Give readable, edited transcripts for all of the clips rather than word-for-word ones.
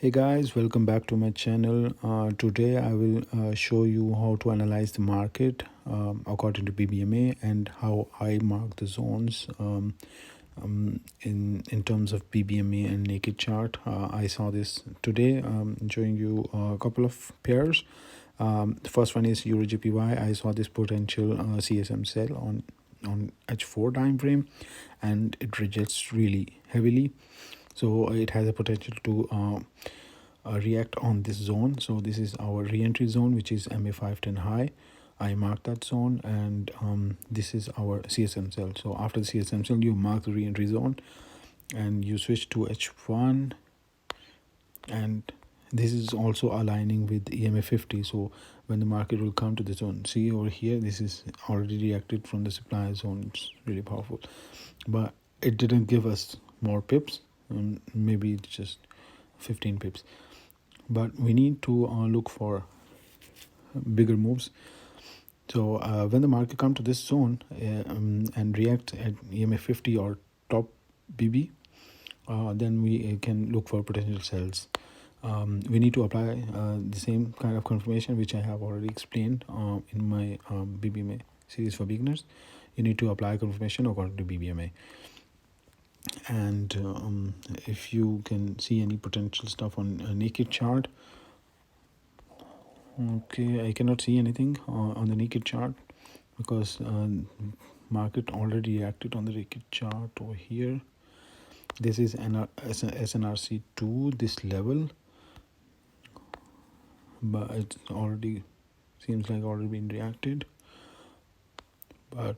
Hey guys, welcome back to my channel. Today I will show you how to analyze the market according to BBMA and how I mark the zones in terms of BBMA and naked chart. I saw this today, showing you a couple of pairs. The first one is Euro JPY. I saw this potential CSM sell on H4 time frame, and it rejects really heavily, so it has a potential to react on this zone. So this is our re-entry zone, which is MA510 high. I mark that zone, and this is our CSM cell. So after the CSM cell, you mark the re-entry zone and you switch to H1, and this is also aligning with EMA 50. So when the market will come to the zone, see over here, this is already reacted from the supply zone. It's really powerful, but it didn't give us more pips, maybe just 15 pips, but we need to look for bigger moves. So when the market come to this zone and react at EMA 50 or top BB, then we can look for potential sells. We need to apply the same kind of confirmation which I have already explained in my BBMA series for beginners. You need to apply confirmation according to BBMA. And if you can see any potential stuff on a naked chart, okay, I cannot see anything on the naked chart because market already reacted on the naked chart over here. This is SNRC2, this level, but it already seems like already been reacted. But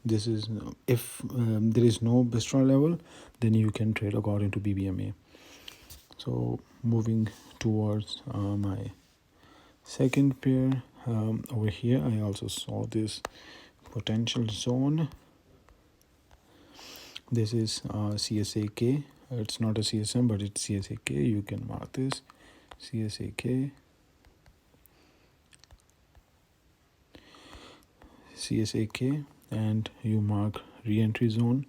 this is, if there is no Bistro level, then you can trade according to BBMA. So moving towards my second pair, over here I also saw this potential zone. This is CSAK. It's not a CSM, but it's CSAK. You can mark this CSAK, CSAK, and you mark re-entry zone.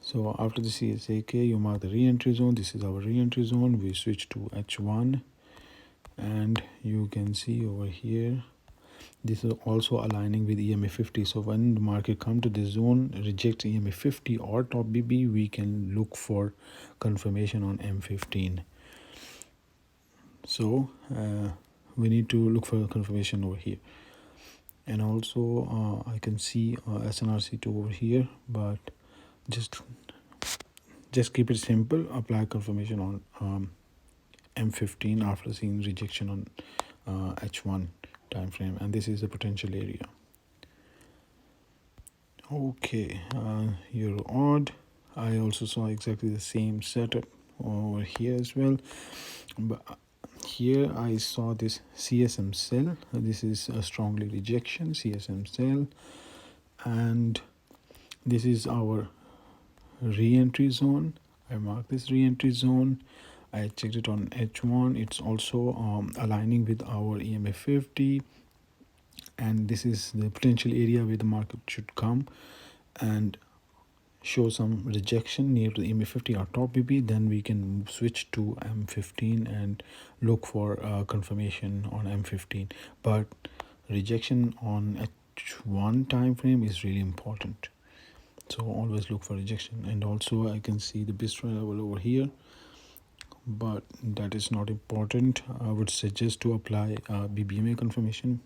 So after the CSAK, you mark the re-entry zone. This is our re-entry zone. We switch to H1, and you can see over here, this is also aligning with EMA 50. So when the market come to this zone, rejects EMA 50 or top BB, we can look for confirmation on M15. So we need to look for confirmation over here. And also I can see SNRC2 over here, but just keep it simple. Apply confirmation on M15 after seeing rejection on H1 time frame, and this is the potential area. Okay, you're odd. I also saw exactly the same setup over here as well, but here I saw this CSM cell. This is a strongly rejection CSM cell, and this is our re-entry zone. I marked this re-entry zone. I checked it on H1. It's also aligning with our EMA 50, and this is the potential area where the market should come and show some rejection near to the EMA 50 or top BB. Then we can switch to M15 and look for confirmation on M15. But rejection on H1 time frame is really important, so always look for rejection. And also I can see the Bistro level over here, but that is not important. I would suggest to apply BBMA confirmation.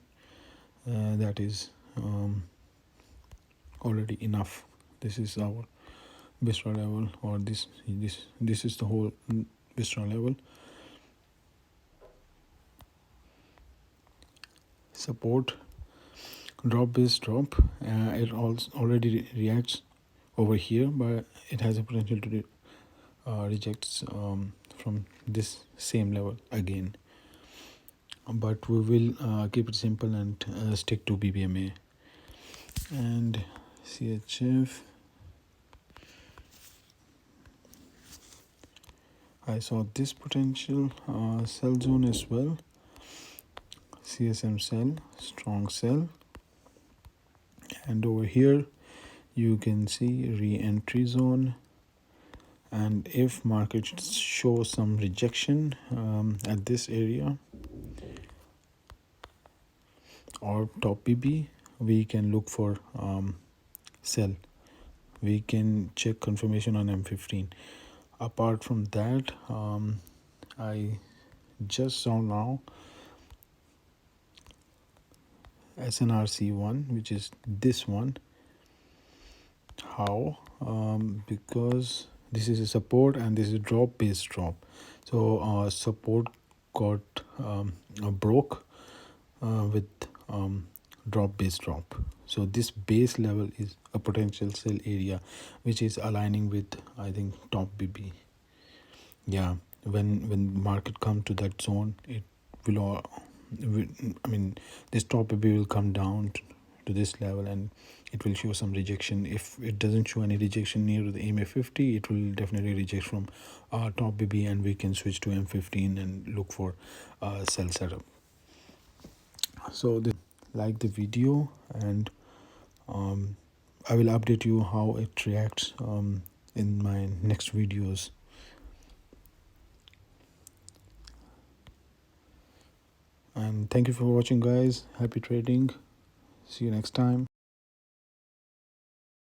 That is already enough. This is our Bistro level, or this is the whole Bistro level. Support drop is drop. It also already reacts over here, but it has a potential to rejects from this same level again. But we will keep it simple and stick to BBMA. And CHF, I saw this potential sell zone as well. CSM sell, strong sell, and over here you can see re-entry zone, and if market shows some rejection at this area or top BB, we can look for sell. We can check confirmation on M15. Apart from that, I just saw now SNRC1, which is this one. How? Because this is a support and this is drop based drop. So support got broke with drop based drop. So this base level is a potential sell area, which is aligning with, I think, top BB. Yeah, when market come to that zone, it will all, I mean, this top BB will come down to this level and it will show some rejection. If it doesn't show any rejection near the EMA 50, it will definitely reject from top BB, and we can switch to M15 and look for sell setup. So like the video, and I will update you how it reacts in my next videos. And thank you for watching, guys. Happy trading. See you next time.